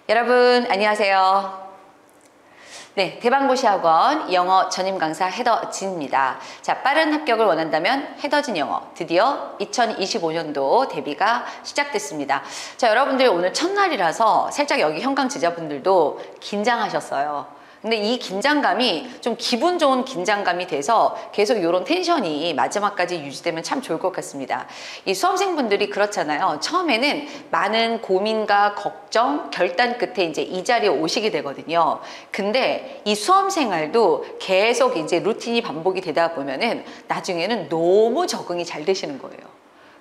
여러분 안녕하세요. 네, 대방고시학원 영어 전임 강사 헤더진입니다. 자, 빠른 합격을 원한다면 헤더진 영어 드디어 2025년도 데뷔가 시작됐습니다. 자, 여러분들 오늘 첫날이라서 살짝 여기 현강 제자분들도 긴장하셨어요. 근데 이 긴장감이 좀 기분 좋은 긴장감이 돼서 계속 이런 텐션이 마지막까지 유지되면 참 좋을 것 같습니다. 이 수험생분들이 그렇잖아요. 처음에는 많은 고민과 걱정, 결단 끝에 이제 이 자리에 오시게 되거든요. 근데 이 수험 생활도 계속 이제 루틴이 반복이 되다 보면은 나중에는 너무 적응이 잘 되시는 거예요.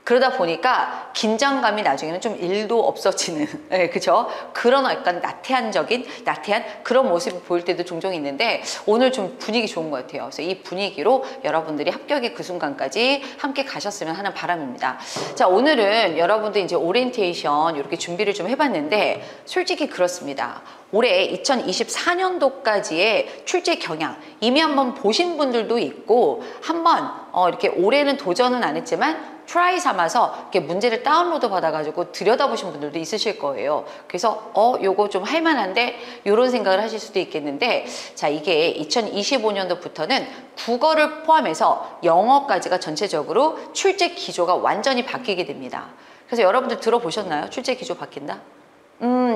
그러다 보니까 긴장감이 나중에는 좀 1도 없어지는, 네, 그죠? 그런 약간 나태한 그런 모습이 보일 때도 종종 있는데 오늘 좀 분위기 좋은 것 같아요. 그래서 이 분위기로 여러분들이 합격의 그 순간까지 함께 가셨으면 하는 바람입니다. 자, 오늘은 여러분들 이제 오리엔테이션 이렇게 준비를 좀 해봤는데 솔직히 그렇습니다. 올해 2024년도까지의 출제 경향 이미 한번 보신 분들도 있고 한번 이렇게 올해는 도전은 안 했지만 트라이 삼아서 이렇게 문제를 다운로드 받아가지고 들여다보신 분들도 있으실 거예요. 그래서 요거 좀 할만한데 이런 생각을 하실 수도 있겠는데, 자, 이게 2025년도부터는 국어를 포함해서 영어까지가 전체적으로 출제 기조가 완전히 바뀌게 됩니다. 그래서 여러분들 들어보셨나요? 출제 기조 바뀐다?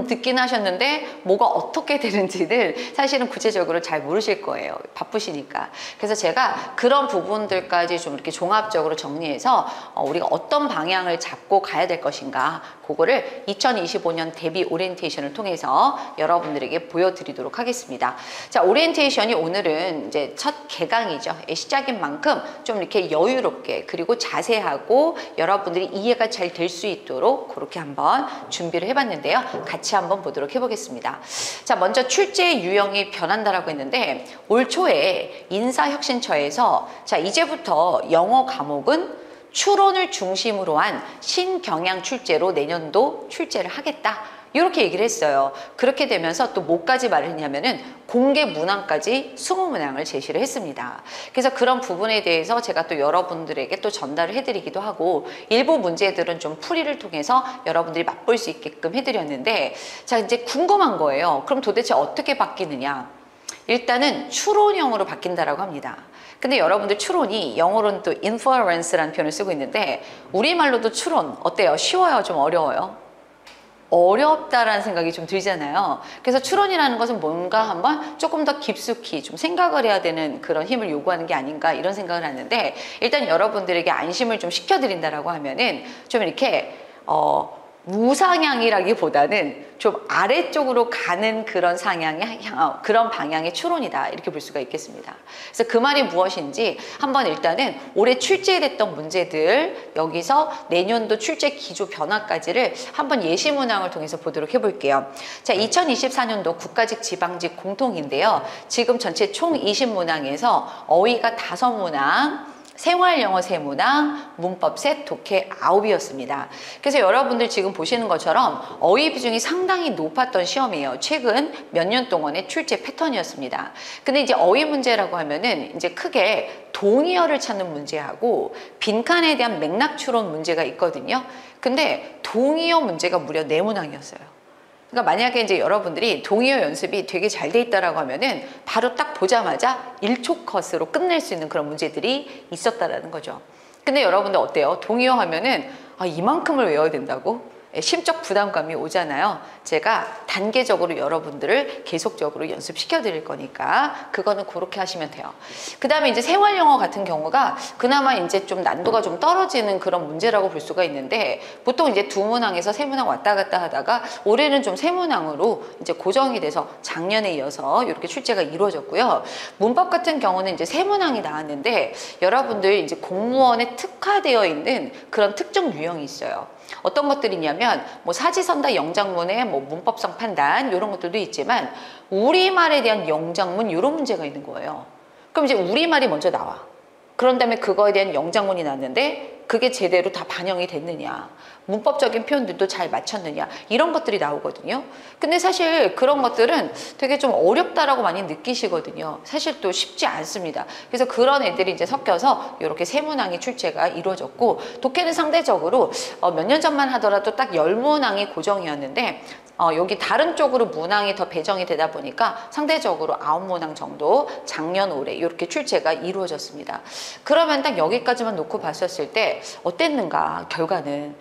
듣긴 하셨는데 뭐가 어떻게 되는지는 사실은 구체적으로 잘 모르실 거예요. 바쁘시니까. 그래서 제가 그런 부분들까지 좀 이렇게 종합적으로 정리해서 우리가 어떤 방향을 잡고 가야 될 것인가, 그거를 2025년 데뷔 오리엔테이션을 통해서 여러분들에게 보여드리도록 하겠습니다. 자, 오리엔테이션이 오늘은 이제 첫 개강이죠. 시작인 만큼 좀 이렇게 여유롭게 그리고 자세하고 여러분들이 이해가 잘 될 수 있도록 그렇게 한번 준비를 해봤는데요. 같이 한번 보도록 해보겠습니다. 자, 먼저 출제 유형이 변한다라고 했는데 올 초에 인사혁신처에서 자, 이제부터 영어 과목은 추론을 중심으로 한 신경향 출제로 내년도 출제를 하겠다. 이렇게 얘기를 했어요. 그렇게 되면서 또 뭐까지 말을 했냐면은 공개 문항까지 20문항을 제시를 했습니다. 그래서 그런 부분에 대해서 제가 또 여러분들에게 또 전달을 해드리기도 하고 일부 문제들은 좀 풀이를 통해서 여러분들이 맛볼 수 있게끔 해드렸는데, 자, 이제 궁금한 거예요. 그럼 도대체 어떻게 바뀌느냐? 일단은 추론형으로 바뀐다라고 합니다. 근데 여러분들 추론이 영어로는 또 inference라는 표현을 쓰고 있는데 우리말로도 추론 어때요? 쉬워요? 좀 어려워요? 어렵다라는 생각이 좀 들잖아요. 그래서 추론이라는 것은 뭔가 한번 조금 더 깊숙이 좀 생각을 해야 되는 그런 힘을 요구하는 게 아닌가 이런 생각을 하는데, 일단 여러분들에게 안심을 좀 시켜드린다라고 하면은 좀 이렇게 우상향이라기보다는 좀 아래쪽으로 가는 그런 그런 방향의 추론이다, 이렇게 볼 수가 있겠습니다. 그래서 그 말이 무엇인지 한번 일단은 올해 출제됐던 문제들, 여기서 내년도 출제 기조 변화까지를 한번 예시 문항을 통해서 보도록 해볼게요. 자, 2024년도 국가직 지방직 공통인데요. 지금 전체 총 20문항에서 어휘가 5문항, 생활영어 3문항, 문법 셋, 독해 9이었습니다. 그래서 여러분들 지금 보시는 것처럼 어휘 비중이 상당히 높았던 시험이에요. 최근 몇 년 동안의 출제 패턴이었습니다. 근데 이제 어휘 문제라고 하면은 이제 크게 동의어를 찾는 문제하고 빈칸에 대한 맥락 추론 문제가 있거든요. 근데 동의어 문제가 무려 4문항이었어요. 그러니까 만약에 이제 여러분들이 동의어 연습이 되게 잘 돼 있다라고 하면은 바로 딱 보자마자 1초 컷으로 끝낼 수 있는 그런 문제들이 있었다라는 거죠. 근데 여러분들 어때요? 동의어 하면은 이만큼을 외워야 된다고? 심적 부담감이 오잖아요. 제가 단계적으로 여러분들을 계속적으로 연습시켜 드릴 거니까 그거는 그렇게 하시면 돼요. 그 다음에 이제 생활영어 같은 경우가 그나마 이제 좀 난도가 좀 떨어지는 그런 문제라고 볼 수가 있는데, 보통 이제 2문항에서 3문항 왔다 갔다 하다가 올해는 좀 3문항으로 이제 고정이 돼서 작년에 이어서 이렇게 출제가 이루어졌고요. 문법 같은 경우는 이제 3문항이 나왔는데 여러분들 이제 공무원에 특화되어 있는 그런 특정 유형이 있어요. 어떤 것들이냐면 뭐 사지선다 영장문의 뭐 문법성 판단 이런 것들도 있지만 우리말에 대한 영장문 이런 문제가 있는 거예요. 그럼 이제 우리말이 먼저 나와. 그런 다음에 그거에 대한 영장문이 났는데 그게 제대로 다 반영이 됐느냐, 문법적인 표현들도 잘 맞췄느냐, 이런 것들이 나오거든요. 근데 사실 그런 것들은 되게 좀 어렵다라고 많이 느끼시거든요. 사실 또 쉽지 않습니다. 그래서 그런 애들이 이제 섞여서 이렇게 3문항이 출제가 이루어졌고, 독해는 상대적으로 몇 년 전만 하더라도 딱 10문항이 고정이었는데 여기 다른 쪽으로 문항이 더 배정이 되다 보니까 상대적으로 9문항 정도 작년 올해 이렇게 출제가 이루어졌습니다. 그러면 딱 여기까지만 놓고 봤었을 때 어땠는가 결과는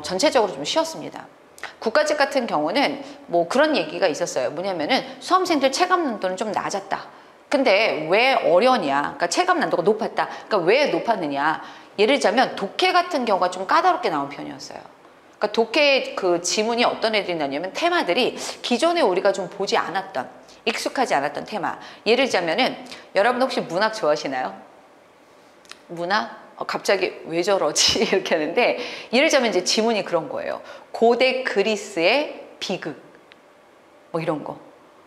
전체적으로 좀 쉬웠습니다. 국가직 같은 경우는 뭐 그런 얘기가 있었어요. 뭐냐면은 수험생들 체감 난도는 좀 낮았다. 근데 왜 어려냐? 그러니까 체감 난도가 높았다. 그러니까 왜 높았느냐? 예를 들자면 독해 같은 경우가 좀 까다롭게 나온 편이었어요. 그러니까 독해 그 지문이 어떤 애들이 나냐면 테마들이 기존에 우리가 좀 보지 않았던, 익숙하지 않았던 테마. 예를 들자면은 여러분 혹시 문학 좋아하시나요? 문학? 갑자기 왜 저러지? 이렇게 하는데 예를 들자면 이제 지문이 그런 거예요. 고대 그리스의 비극 뭐 이런 거.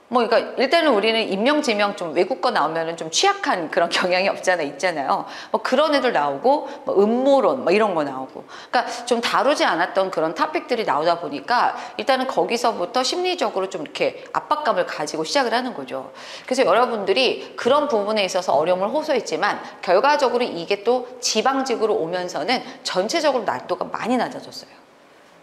뭐 그러니까 일단은 우리는 인명 지명 좀 외국 거 나오면은 좀 취약한 그런 경향이 있잖아요. 뭐 그런 애들 나오고 뭐 음모론 뭐 이런 거 나오고. 그러니까 좀 다루지 않았던 그런 토픽들이 나오다 보니까 일단은 거기서부터 심리적으로 좀 이렇게 압박감을 가지고 시작을 하는 거죠. 그래서 여러분들이 그런 부분에 있어서 어려움을 호소했지만 결과적으로 이게 또 지방직으로 오면서는 전체적으로 난도가 많이 낮아졌어요.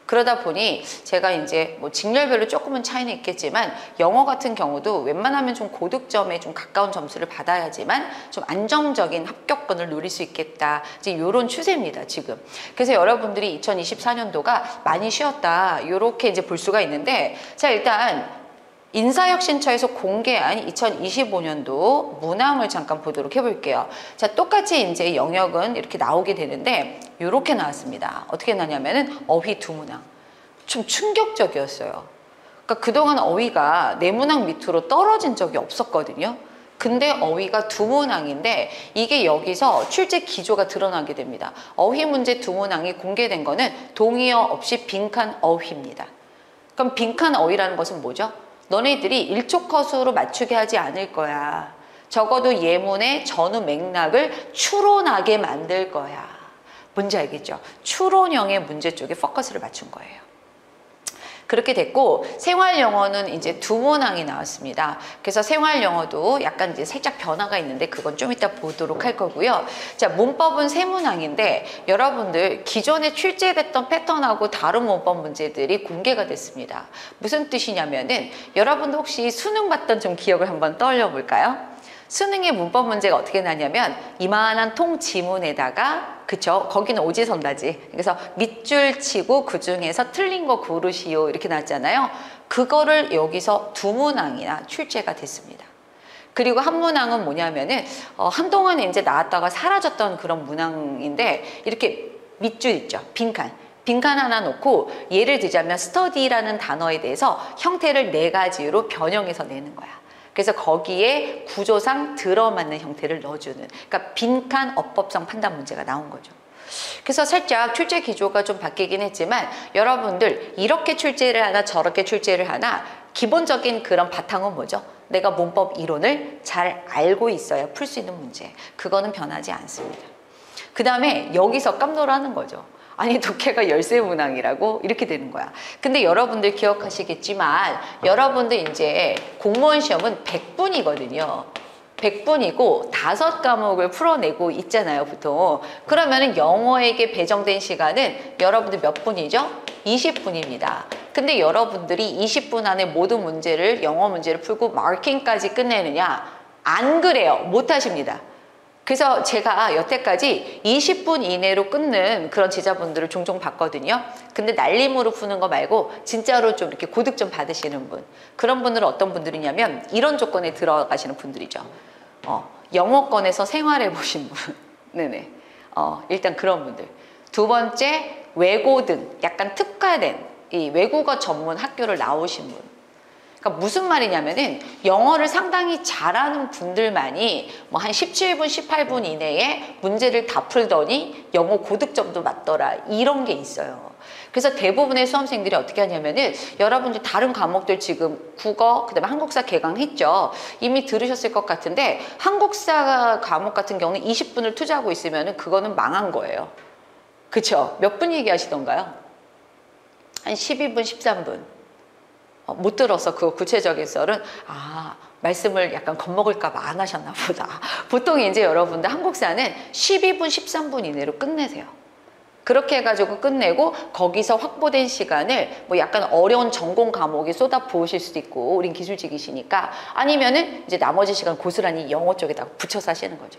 그러다 보니 제가 이제 뭐 직렬별로 조금은 차이는 있겠지만 영어 같은 경우도 웬만하면 좀 고득점에 좀 가까운 점수를 받아야지만 좀 안정적인 합격권을 노릴 수 있겠다. 이제 이런 추세입니다, 지금. 그래서 여러분들이 2024년도가 많이 쉬었다. 이렇게 이제 볼 수가 있는데, 자, 일단 인사혁신처에서 공개한 2025년도 문항을 잠깐 보도록 해볼게요. 자, 똑같이 이제 영역은 이렇게 나오게 되는데 이렇게 나왔습니다. 어떻게 나냐면은 어휘 2문항. 좀 충격적이었어요. 그러니까 그동안 어휘가 4문항 밑으로 떨어진 적이 없었거든요. 근데 어휘가 2문항인데 이게 여기서 출제 기조가 드러나게 됩니다. 어휘 문제 2문항이 공개된 거는 동의어 없이 빈칸 어휘입니다. 그럼 빈칸 어휘라는 것은 뭐죠? 너네들이 일촉허수로 맞추게 하지 않을 거야. 적어도 예문의 전후 맥락을 추론하게 만들 거야. 뭔지 알겠죠? 추론형의 문제 쪽에 포커스를 맞춘 거예요. 그렇게 됐고, 생활영어는 이제 2문항이 나왔습니다. 그래서 생활영어도 약간 이제 살짝 변화가 있는데 그건 좀 이따 보도록 할 거고요. 자, 문법은 3문항인데 여러분들 기존에 출제됐던 패턴하고 다른 문법 문제들이 공개가 됐습니다. 무슨 뜻이냐면은 여러분들 혹시 수능 봤던 좀 기억을 한번 떠올려 볼까요? 수능의 문법 문제가 어떻게 나냐면 이만한 통 지문에다가, 그쵸? 거기는 오지선다지. 그래서 밑줄 치고 그 중에서 틀린 거 고르시오 이렇게 나왔잖아요. 그거를 여기서 2문항이나 출제가 됐습니다. 그리고 한 문항은 뭐냐면은 한동안 이제 나왔다가 사라졌던 그런 문항인데 이렇게 밑줄 있죠? 빈칸. 빈칸 하나 놓고 예를 들자면 스터디라는 단어에 대해서 형태를 4가지로 변형해서 내는 거야. 그래서 거기에 구조상 들어맞는 형태를 넣어주는, 그러니까 빈칸 어법성 판단 문제가 나온 거죠. 그래서 살짝 출제 기조가 좀 바뀌긴 했지만 여러분들 이렇게 출제를 하나 저렇게 출제를 하나 기본적인 그런 바탕은 뭐죠? 내가 문법 이론을 잘 알고 있어야 풀 수 있는 문제. 그거는 변하지 않습니다. 그 다음에 여기서 깜놀하는 거죠. 아니 독해가 13문항이라고 이렇게 되는 거야. 근데 여러분들 기억하시겠지만 여러분들 이제 공무원 시험은 100분이거든요. 100분이고 5과목을 풀어내고 있잖아요, 보통. 그러면은 영어에게 배정된 시간은 여러분들 몇 분이죠? 20분입니다. 근데 여러분들이 20분 안에 모든 문제를, 영어 문제를 풀고 마킹까지 끝내느냐? 안 그래요. 못 하십니다. 그래서 제가 여태까지 20분 이내로 끊는 그런 제자분들을 종종 봤거든요. 근데 날림으로 푸는 거 말고 진짜로 좀 이렇게 고득점 받으시는 분. 그런 분들은 어떤 분들이냐면 이런 조건에 들어가시는 분들이죠. 영어권에서 생활해 보신 분. 네네. 일단 그런 분들. 2번째, 외고등, 약간 특화된 이 외국어 전문 학교를 나오신 분. 그러니까 무슨 말이냐면은 영어를 상당히 잘하는 분들만이 뭐 한 17분, 18분 이내에 문제를 다 풀더니 영어 고득점도 맞더라. 이런 게 있어요. 그래서 대부분의 수험생들이 어떻게 하냐면은 여러분들 다른 과목들 지금 국어, 그다음에 한국사 개강했죠. 이미 들으셨을 것 같은데 한국사 과목 같은 경우는 20분을 투자하고 있으면은 그거는 망한 거예요. 그쵸? 몇 분 얘기하시던가요? 한 12분, 13분. 못 들어서 그 구체적인 썰은 말씀을 약간 겁먹을까 봐 안 하셨나 보다. 보통 이제 여러분들 한국사는 12분, 13분 이내로 끝내세요. 그렇게 해가지고 끝내고 거기서 확보된 시간을 뭐 약간 어려운 전공 과목에 쏟아 부으실 수도 있고, 우린 기술직이시니까, 아니면은 이제 나머지 시간 고스란히 영어 쪽에다가 붙여서 하시는 거죠.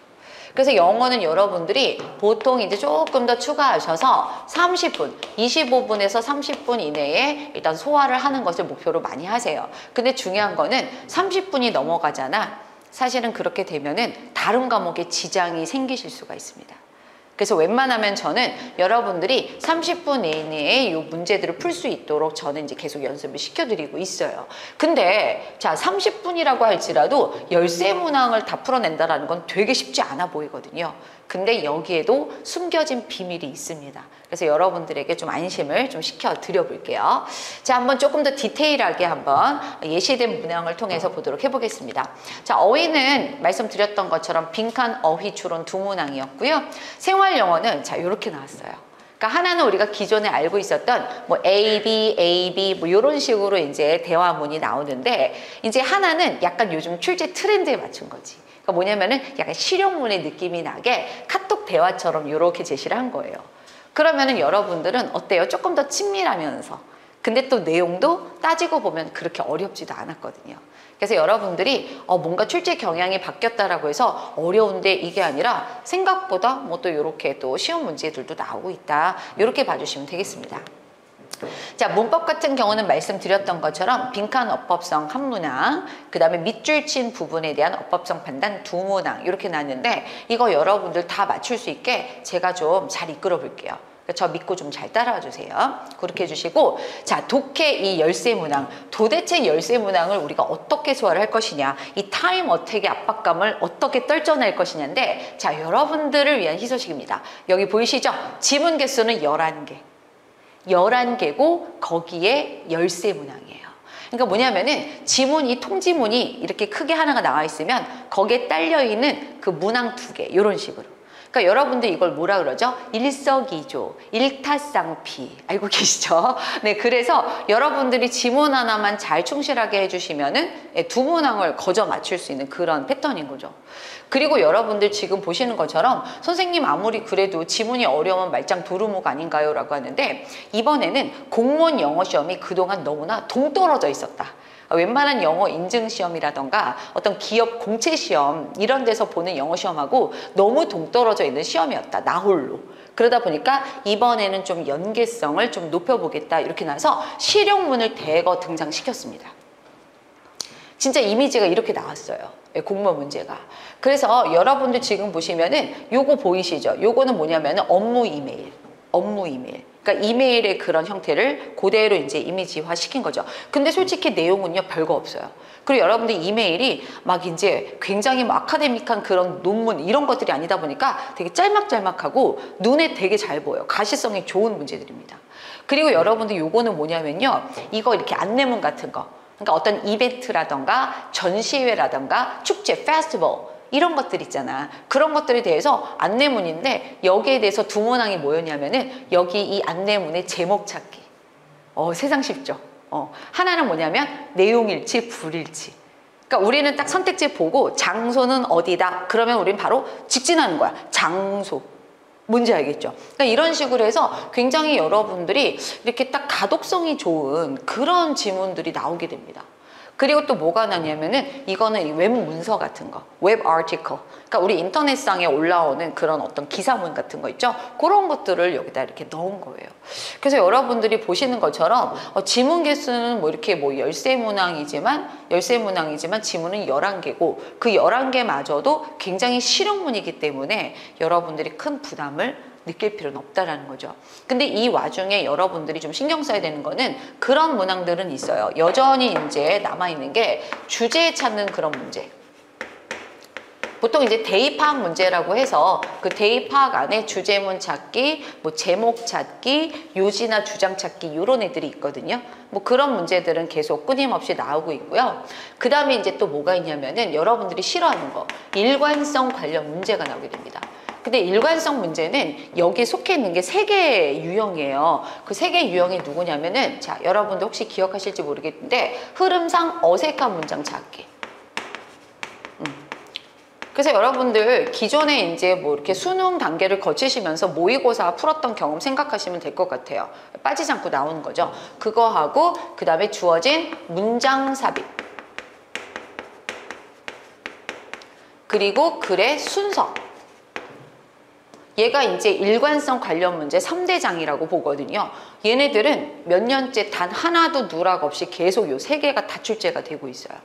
그래서 영어는 여러분들이 보통 이제 조금 더 추가하셔서 30분, 25분에서 30분 이내에 일단 소화를 하는 것을 목표로 많이 하세요. 근데 중요한 거는 30분이 넘어가잖아. 사실은 그렇게 되면은 다른 과목에 지장이 생기실 수가 있습니다. 그래서 웬만하면 저는 여러분들이 30분 이내에 이 문제들을 풀 수 있도록 저는 이제 계속 연습을 시켜드리고 있어요. 근데 자, 30분이라고 할지라도 열세문항을 다 풀어낸다는 건 되게 쉽지 않아 보이거든요. 근데 여기에도 숨겨진 비밀이 있습니다. 그래서 여러분들에게 좀 안심을 좀 시켜드려 볼게요. 자, 한번 조금 더 디테일하게 한번 예시된 문항을 통해서 보도록 해보겠습니다. 자, 어휘는 말씀드렸던 것처럼 빈칸 어휘 추론 두 문항이었고요. 생활 영어는 자, 이렇게 나왔어요. 그러니까 하나는 우리가 기존에 알고 있었던 뭐 A, B 뭐 이런 식으로 이제 대화문이 나오는데, 이제 하나는 약간 요즘 출제 트렌드에 맞춘 거지. 그러니까 뭐냐면은 약간 실용문의 느낌이 나게 카톡 대화처럼 이렇게 제시를 한 거예요. 그러면은 여러분들은 어때요? 조금 더 친밀하면서, 근데 또 내용도 따지고 보면 그렇게 어렵지도 않았거든요. 그래서 여러분들이 뭔가 출제 경향이 바뀌었다라고 해서 어려운데 이게 아니라 생각보다 뭐 또 이렇게 또 시험 문제들도 나오고 있다, 이렇게 봐주시면 되겠습니다. 자, 문법 같은 경우는 말씀드렸던 것처럼 빈칸 어법성 한 문항, 그 다음에 밑줄 친 부분에 대한 어법성 판단 두 문항, 이렇게 나왔는데 이거 여러분들 다 맞출 수 있게 제가 좀 잘 이끌어 볼게요. 저 믿고 좀 잘 따라와 주세요. 그렇게 해주시고, 자, 독해 이 열세문항, 도대체 열세문항을 우리가 어떻게 소화를 할 것이냐, 이 타임 어택의 압박감을 어떻게 떨쳐낼 것이냐인데, 자, 여러분들을 위한 희소식입니다. 여기 보이시죠? 지문 개수는 11개. 11개고 거기에 열세문항이에요. 그러니까 뭐냐면은 지문이, 통지문이 이렇게 크게 하나가 나와 있으면 거기에 딸려 있는 그 문항 2개, 이런 식으로. 그러니까 여러분들 이걸 뭐라 그러죠? 일석이조, 일타쌍피. 알고 계시죠? 네, 그래서 여러분들이 지문 하나만 잘 충실하게 해주시면은 두 문항을 거저 맞출 수 있는 그런 패턴인 거죠. 그리고 여러분들 지금 보시는 것처럼 선생님 아무리 그래도 지문이 어려우면 말짱 도루묵 아닌가요? 라고 하는데, 이번에는 공무원 영어 시험이 그동안 너무나 동떨어져 있었다. 웬만한 영어 인증시험이라던가 어떤 기업 공채시험 이런 데서 보는 영어 시험하고 너무 동떨어져 있는 시험이었다, 나 홀로. 그러다 보니까 이번에는 좀 연계성을 좀 높여보겠다, 이렇게 나서 실용문을 대거 등장시켰습니다. 진짜 이미지가 이렇게 나왔어요, 공무원 문제가. 그래서 여러분들 지금 보시면은 요거 보이시죠? 요거는 뭐냐면은 업무 이메일. 그러니까 이메일의 그런 형태를 그대로 이제 이미지화 시킨 거죠. 근데 솔직히 내용은요, 별거 없어요. 그리고 여러분들 이메일이 막 이제 굉장히 뭐 아카데믹한 그런 논문 이런 것들이 아니다 보니까 되게 짤막짤막하고 눈에 되게 잘 보여요. 가시성이 좋은 문제들입니다. 그리고 여러분들 요거는 뭐냐면요, 이거 이렇게 안내문 같은 거, 그러니까 어떤 이벤트라던가 전시회라던가 축제, 페스티벌 이런 것들 있잖아. 그런 것들에 대해서 안내문인데 여기에 대해서 두 문항이 뭐였냐면은 여기 이 안내문의 제목 찾기. 세상 쉽죠? 하나는 뭐냐면 내용일치, 불일치. 그러니까 우리는 딱 선택지 보고 장소는 어디다, 그러면 우리는 바로 직진하는 거야. 장소. 뭔지 알겠죠? 그러니까 이런 식으로 해서 굉장히 여러분들이 이렇게 딱 가독성이 좋은 그런 지문들이 나오게 됩니다. 그리고 또 뭐가 나냐면은 이거는 웹 문서 같은 거, 웹 아티클. 그러니까 우리 인터넷상에 올라오는 그런 어떤 기사문 같은 거 있죠? 그런 것들을 여기다 이렇게 넣은 거예요. 그래서 여러분들이 보시는 것처럼 지문 개수는 뭐 이렇게 뭐 13문항이지만 지문은 11개고 그 11개마저도 굉장히 실용문이기 때문에 여러분들이 큰 부담을 느낄 필요는 없다라는 거죠. 근데 이 와중에 여러분들이 좀 신경 써야 되는 거는 그런 문항들은 있어요. 여전히 이제 남아있는 게 주제 찾는 그런 문제. 보통 이제 대입 파악 문제라고 해서 그 대입 파악 안에 주제문 찾기, 뭐 제목 찾기, 요지나 주장 찾기 이런 애들이 있거든요. 뭐 그런 문제들은 계속 끊임없이 나오고 있고요. 그 다음에 이제 또 뭐가 있냐면은 여러분들이 싫어하는 거, 일관성 관련 문제가 나오게 됩니다. 근데 일관성 문제는 여기에 속해 있는 게 3개의 유형이에요. 그 3개의 유형이 누구냐면은, 자, 여러분들 혹시 기억하실지 모르겠는데, 흐름상 어색한 문장 찾기. 그래서 여러분들 기존에 이제 뭐 이렇게 수능 단계를 거치시면서 모의고사 풀었던 경험 생각하시면 될 것 같아요. 빠지지 않고 나오는 거죠. 그거하고 그 다음에 주어진 문장 삽입, 그리고 글의 순서. 얘가 이제 일관성 관련 문제 3대장이라고 보거든요. 얘네들은 몇 년째 단 하나도 누락 없이 계속 요 세 개가 다 출제가 되고 있어요.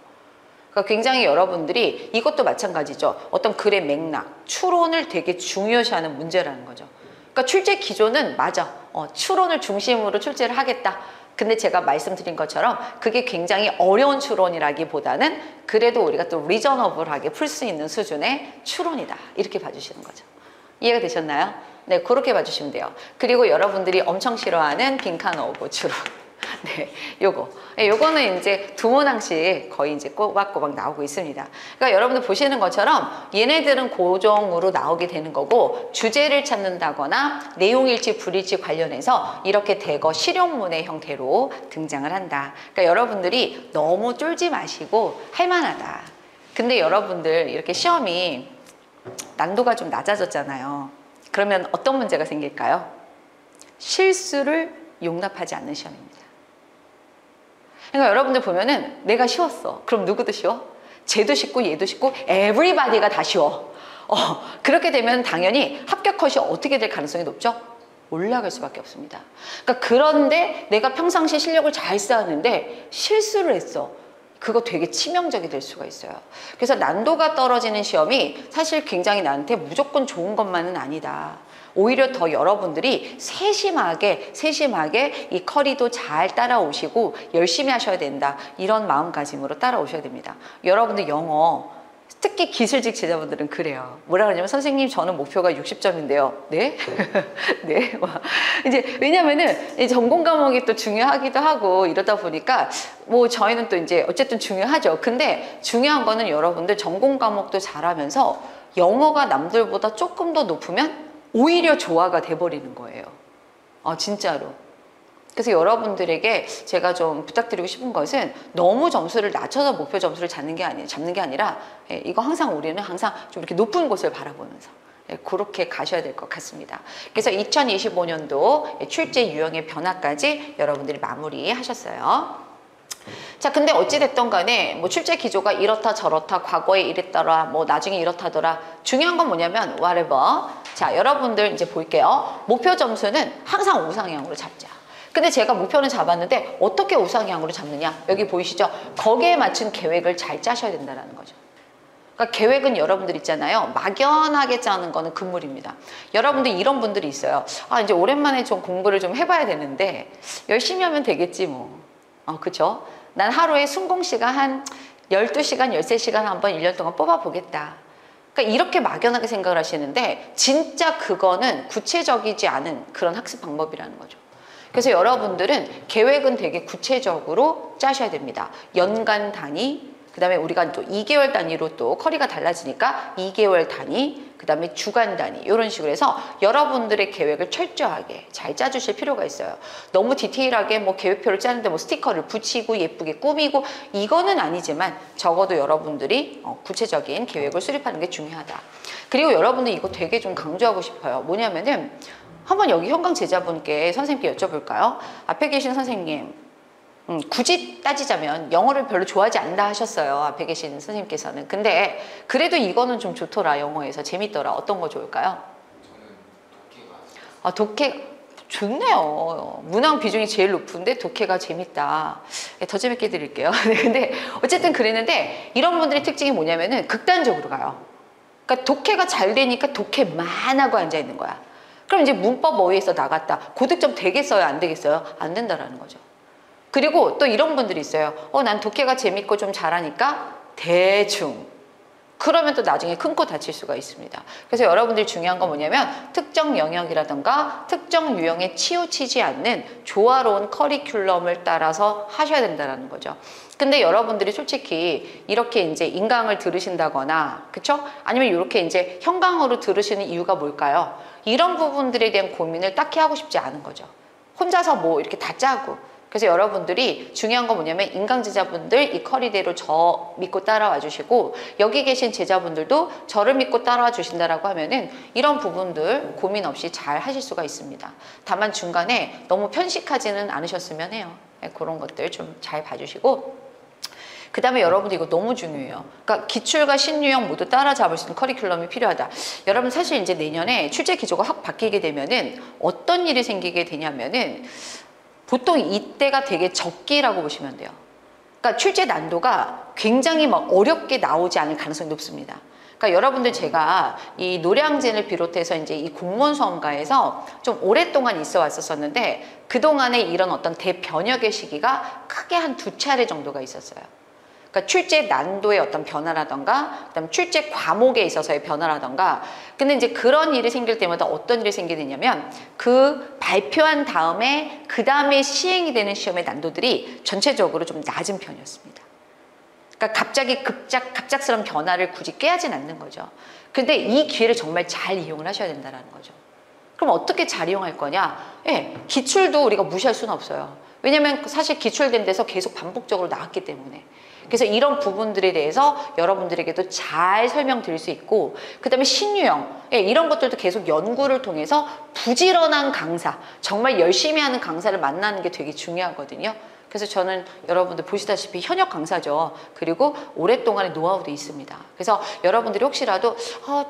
그러니까 굉장히 여러분들이 이것도 마찬가지죠. 어떤 글의 맥락, 추론을 되게 중요시하는 문제라는 거죠. 그러니까 출제 기조는 맞아. 추론을 중심으로 출제를 하겠다. 근데 제가 말씀드린 것처럼 그게 굉장히 어려운 추론이라기보다는 그래도 우리가 또 리저너블하게 풀 수 있는 수준의 추론이다. 이렇게 봐주시는 거죠. 이해가 되셨나요? 네, 그렇게 봐주시면 돼요. 그리고 여러분들이 엄청 싫어하는 빈칸 오고 추론. 네, 요거는 이제 두 문항씩 거의 이제 꼬박꼬박 나오고 있습니다. 그러니까 여러분들 보시는 것처럼 얘네들은 고정으로 나오게 되는 거고, 주제를 찾는다거나 내용일치 불일치 관련해서 이렇게 대거 실용문의 형태로 등장을 한다. 그러니까 여러분들이 너무 쫄지 마시고 할만하다. 근데 여러분들 이렇게 시험이 난도가 좀 낮아졌잖아요. 그러면 어떤 문제가 생길까요? 실수를 용납하지 않는 시험입니다. 그러니까 여러분들 보면은 내가 쉬웠어. 그럼 누구도 쉬워? 쟤도 쉽고 얘도 쉽고 에브리바디가 다 쉬워. 그렇게 되면 당연히 합격 컷이 어떻게 될 가능성이 높죠? 올라갈 수밖에 없습니다. 그러니까 그런데 내가 평상시 실력을 잘 쌓았는데 실수를 했어. 그거 되게 치명적이 될 수가 있어요. 그래서 난도가 떨어지는 시험이 사실 굉장히 나한테 무조건 좋은 것만은 아니다. 오히려 더 여러분들이 세심하게 이 커리도 잘 따라오시고 열심히 하셔야 된다. 이런 마음가짐으로 따라오셔야 됩니다. 여러분들 영어, 특히 기술직 제자분들은 그래요. 뭐라 그러냐면 선생님 저는 목표가 60점인데요. 네? 네. 이제 왜냐면은 전공 과목이 또 중요하기도 하고 이러다 보니까 뭐 저희는 또 이제 어쨌든 중요하죠. 근데 중요한 거는 여러분들 전공 과목도 잘하면서 영어가 남들보다 조금 더 높으면 오히려 조화가 돼버리는 거예요. 진짜로. 그래서 여러분들에게 제가 좀 부탁드리고 싶은 것은 너무 점수를 낮춰서 목표 점수를 잡는 게 아니라 이거 항상 우리는 항상 좀 이렇게 높은 곳을 바라보면서 그렇게 가셔야 될 것 같습니다. 그래서 2025년도 출제 유형의 변화까지 여러분들이 마무리하셨어요. 자, 근데 어찌됐던 간에 뭐 출제 기조가 이렇다 저렇다 과거에 이랬더라 뭐 나중에 이렇다더라, 중요한 건 뭐냐면 whatever. 자, 여러분들 이제 볼게요. 목표 점수는 항상 우상향으로 잡자. 근데 제가 목표는 잡았는데 어떻게 우상향으로 잡느냐, 여기 보이시죠? 거기에 맞춘 계획을 잘 짜셔야 된다는 거죠. 그러니까 계획은 여러분들 있잖아요, 막연하게 짜는 거는 금물입니다. 여러분들 이런 분들이 있어요. 이제 오랜만에 좀 공부를 좀 해봐야 되는데 열심히 하면 되겠지 뭐. 그쵸? 난 하루에 순공시간 한 12시간, 13시간 한번 1년 동안 뽑아보겠다. 그러니까 이렇게 막연하게 생각을 하시는데 진짜 그거는 구체적이지 않은 그런 학습 방법이라는 거죠. 그래서 여러분들은 계획은 되게 구체적으로 짜셔야 됩니다. 연간 단위, 그 다음에 우리가 또 2개월 단위로 또 커리가 달라지니까 2개월 단위, 그 다음에 주간 단위, 이런 식으로 해서 여러분들의 계획을 철저하게 잘 짜주실 필요가 있어요. 너무 디테일하게 뭐 계획표를 짜는데 뭐 스티커를 붙이고 예쁘게 꾸미고 이거는 아니지만 적어도 여러분들이 구체적인 계획을 수립하는 게 중요하다. 그리고 여러분들 이거 되게 좀 강조하고 싶어요. 뭐냐면은 한번 여기 현강 제자분께 선생님께 여쭤볼까요? 앞에 계신 선생님, 굳이 따지자면 영어를 별로 좋아하지 않는다 하셨어요. 앞에 계신 선생님께서는. 근데 그래도 이거는 좀 좋더라, 영어에서 재밌더라. 어떤 거 좋을까요? 저는 독해 좋네요. 문항 비중이 제일 높은데 독해가 재밌다. 더 재밌게 드릴게요. 네, 근데 어쨌든 그랬는데 이런 분들의 특징이 뭐냐면은 극단적으로 가요. 그러니까 독해가 잘 되니까 독해만 하고 앉아 있는 거야. 그럼 이제 문법 어휘에서 나갔다. 고득점 되겠어요? 안 되겠어요? 안 된다라는 거죠. 그리고 또 이런 분들이 있어요. 난 독해가 재밌고 좀 잘하니까 대충. 그러면 또 나중에 큰 코 다칠 수가 있습니다. 그래서 여러분들이 중요한 건 뭐냐면 특정 영역이라든가 특정 유형에 치우치지 않는 조화로운 커리큘럼을 따라서 하셔야 된다는 거죠. 근데 여러분들이 솔직히 이렇게 이제 인강을 들으신다거나, 그쵸? 아니면 이렇게 이제 현강으로 들으시는 이유가 뭘까요? 이런 부분들에 대한 고민을 딱히 하고 싶지 않은 거죠. 혼자서 뭐 이렇게 다 짜고. 그래서 여러분들이 중요한 건 뭐냐면 인강 제자분들 이 커리대로 저 믿고 따라와 주시고 여기 계신 제자분들도 저를 믿고 따라와 주신다라고 하면은 이런 부분들 고민 없이 잘 하실 수가 있습니다. 다만 중간에 너무 편식하지는 않으셨으면 해요. 네, 그런 것들 좀 잘 봐주시고 그 다음에 여러분들 이거 너무 중요해요. 그러니까 기출과 신유형 모두 따라잡을 수 있는 커리큘럼이 필요하다. 여러분 사실 이제 내년에 출제 기조가 확 바뀌게 되면은 어떤 일이 생기게 되냐면은 보통 이때가 되게 적기라고 보시면 돼요. 그러니까 출제 난도가 굉장히 막 어렵게 나오지 않을 가능성이 높습니다. 그러니까 여러분들 제가 이 노량진을 비롯해서 이제 이 공무원 수험가에서 좀 오랫동안 있어 왔었는데 그동안에 이런 어떤 대변혁의 시기가 크게 한 2차례 정도가 있었어요. 그러니까 출제 난도의 어떤 변화라던가 그다음 출제 과목에 있어서의 변화라던가 근데 이제 그런 일이 생길 때마다 어떤 일이 생기느냐면 그 발표한 다음에 그 다음에 시행이 되는 시험의 난도들이 전체적으로 좀 낮은 편이었습니다. 그러니까 갑자기 갑작스러운 변화를 굳이 꾀하진 않는 거죠. 근데 이 기회를 정말 잘 이용을 하셔야 된다는 거죠. 그럼 어떻게 잘 이용할 거냐? 예, 기출도 우리가 무시할 수는 없어요. 왜냐면 사실 기출된 데서 계속 반복적으로 나왔기 때문에. 그래서 이런 부분들에 대해서 여러분들에게도 잘 설명드릴 수 있고 그 다음에 신유형 예, 이런 것들도 계속 연구를 통해서 부지런한 강사 정말 열심히 하는 강사를 만나는 게 되게 중요하거든요. 그래서 저는 여러분들 보시다시피 현역 강사죠. 그리고 오랫동안의 노하우도 있습니다. 그래서 여러분들이 혹시라도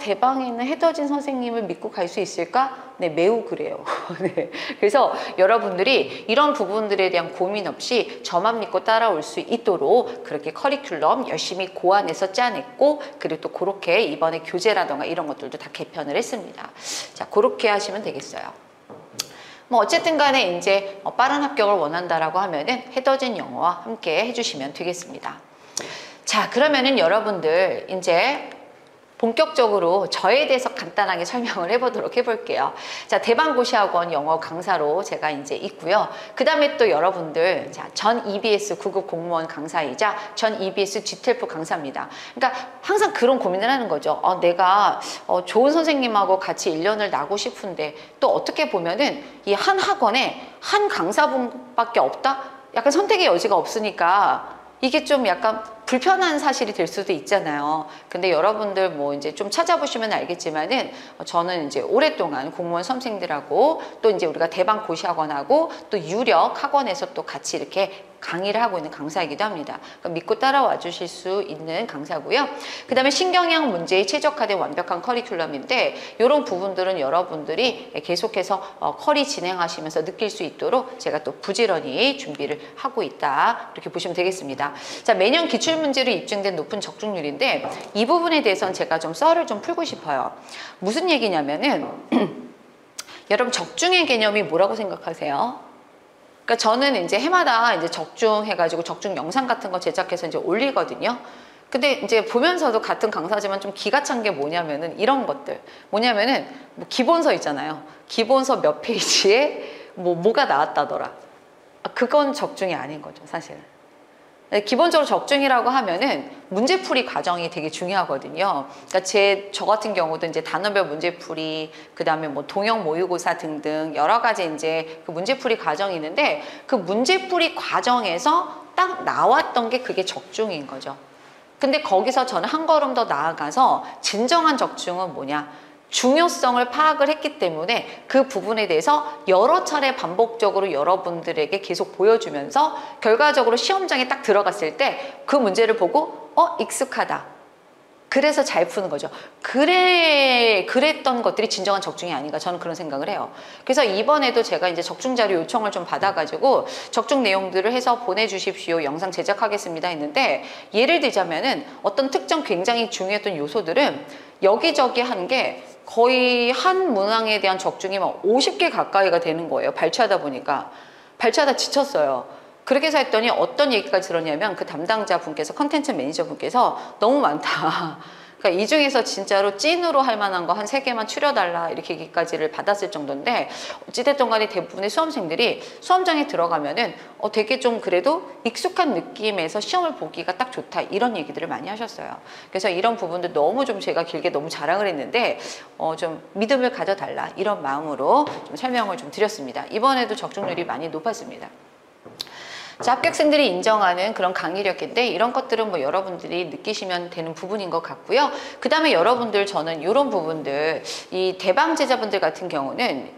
대방에 있는 해더진 선생님을 믿고 갈 수 있을까? 네, 매우 그래요. 네. 그래서 여러분들이 이런 부분들에 대한 고민 없이 저만 믿고 따라올 수 있도록 그렇게 커리큘럼 열심히 고안해서 짜냈고 그리고 또 그렇게 이번에 교재라던가 이런 것들도 다 개편을 했습니다. 자, 그렇게 하시면 되겠어요. 뭐 어쨌든 간에 이제 빠른 합격을 원한다라고 하면은 해더진 영어와 함께 해주시면 되겠습니다. 자, 그러면은 여러분들 이제 본격적으로 저에 대해서 간단하게 설명을 해볼게요. 자, 대방고시학원 영어 강사로 제가 이제 있고요. 그 다음에 또 여러분들, 자, 전 EBS 9급 공무원 강사이자 전 EBS GTLF 강사입니다. 그러니까 항상 그런 고민을 하는 거죠. 내가 좋은 선생님하고 같이 1년을 나고 싶은데 또 어떻게 보면은 이 한 학원에 한 강사분밖에 없다? 약간 선택의 여지가 없으니까 이게 좀 약간 불편한 사실이 될 수도 있잖아요. 근데 여러분들 뭐 이제 좀 찾아보시면 알겠지만은 저는 이제 오랫동안 공무원 수험생들하고 또 이제 우리가 대방 고시학원하고 또 유력 학원에서 또 같이 이렇게 강의를 하고 있는 강사이기도 합니다. 그러니까 믿고 따라와 주실 수 있는 강사고요. 그 다음에 신경향 문제에 최적화된 완벽한 커리큘럼인데 이런 부분들은 여러분들이 계속해서 커리 진행하시면서 느낄 수 있도록 제가 또 부지런히 준비를 하고 있다. 이렇게 보시면 되겠습니다. 자, 매년 기출문제로 입증된 높은 적중률인데 이 부분에 대해서는 제가 좀 썰을 좀 풀고 싶어요. 무슨 얘기냐면은 여러분 적중의 개념이 뭐라고 생각하세요? 그러니까 저는 이제 해마다 이제 적중해가지고 적중 영상 같은 거 제작해서 이제 올리거든요. 근데 이제 보면서도 같은 강사지만 좀 기가 찬 게 뭐냐면은 이런 것들. 뭐냐면은 뭐 기본서 있잖아요. 기본서 몇 페이지에 뭐가 나왔다더라. 그건 적중이 아닌 거죠, 사실은. 기본적으로 적중이라고 하면은 문제풀이 과정이 되게 중요하거든요. 그러니까 저 같은 경우도 이제 단원별 문제풀이, 그 다음에 뭐 동형 모의고사 등등 여러 가지 이제 그 문제풀이 과정이 있는데 그 문제풀이 과정에서 딱 나왔던 게 그게 적중인 거죠. 근데 거기서 저는 한 걸음 더 나아가서 진정한 적중은 뭐냐? 중요성을 파악을 했기 때문에 그 부분에 대해서 여러 차례 반복적으로 여러분들에게 계속 보여주면서 결과적으로 시험장에 딱 들어갔을 때 그 문제를 보고 익숙하다. 그래서 잘 푸는 거죠. 그랬던 것들이 진정한 적중이 아닌가 저는 그런 생각을 해요. 그래서 이번에도 제가 이제 적중 자료 요청을 좀 받아가지고 적중 내용들을 해서 보내주십시오. 영상 제작하겠습니다 했는데 예를 들자면은 어떤 특정 굉장히 중요했던 요소들은 여기저기 한 게 거의 한 문항에 대한 적중이 막 50개 가까이가 되는 거예요. 발췌하다 보니까. 발췌하다 지쳤어요. 그렇게 해서 했더니 어떤 얘기까지 들었냐면 그 담당자 분께서 컨텐츠 매니저 분께서 너무 많다. 그러니까 이 중에서 진짜로 찐으로 할 만한 거 한 3개만 추려달라 이렇게 얘기까지를 받았을 정도인데 어찌됐든 간에 대부분의 수험생들이 수험장에 들어가면은 되게 좀 그래도 익숙한 느낌에서 시험을 보기가 딱 좋다 이런 얘기들을 많이 하셨어요. 그래서 이런 부분들 너무 좀 제가 길게 너무 자랑을 했는데 좀 믿음을 가져달라 이런 마음으로 좀 설명을 좀 드렸습니다. 이번에도 적중률이 많이 높았습니다. 자, 합격생들이 인정하는 그런 강의력인데 이런 것들은 뭐 여러분들이 느끼시면 되는 부분인 것 같고요. 그 다음에 여러분들 저는 이런 부분들, 이 대방 제자분들 같은 경우는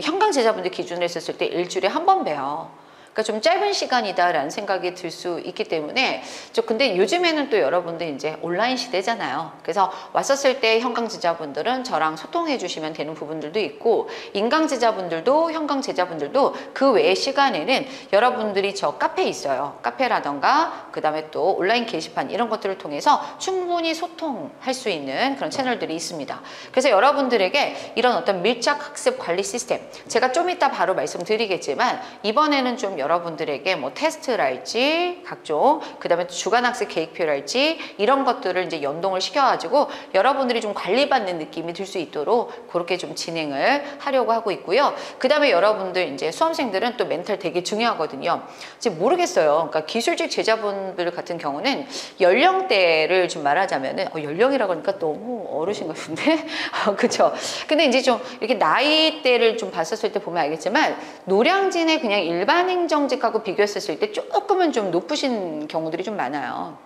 현강 제자분들 기준으로 했었을 때 일주일에 한 번 봬요. 그러니까 좀 짧은 시간이다라는 생각이 들 수 있기 때문에 근데 요즘에는 또 여러분들 이제 온라인 시대잖아요. 그래서 왔었을 때 현강 제자분들은 저랑 소통해 주시면 되는 부분들도 있고 인강 제자분들도 현강 제자분들도 그 외의 시간에는 여러분들이 저 카페 있어요. 카페라던가 그 다음에 또 온라인 게시판 이런 것들을 통해서 충분히 소통할 수 있는 그런 채널들이 있습니다. 그래서 여러분들에게 이런 어떤 밀착 학습 관리 시스템 제가 좀 이따 바로 말씀드리겠지만 이번에는 좀 여러분들에게 뭐 테스트랄지 각종 그 다음에 주간 학습 계획표랄지 이런 것들을 이제 연동을 시켜가지고 여러분들이 좀 관리받는 느낌이 들 수 있도록 그렇게 좀 진행을 하려고 하고 있고요. 그 다음에 여러분들 이제 수험생들은 또 멘탈 되게 중요하거든요. 지금 모르겠어요. 그러니까 기술직 제자분들 같은 경우는 연령대를 좀 말하자면은 연령이라고 하니까 너무 어르신 같은데 그쵸? 근데 이제 좀 이렇게 나이대를 좀 봤었을 때 보면 알겠지만 노량진의 그냥 일반 행정직하고 비교했었을 때 조금은 좀 높으신 경우들이 좀 많아요.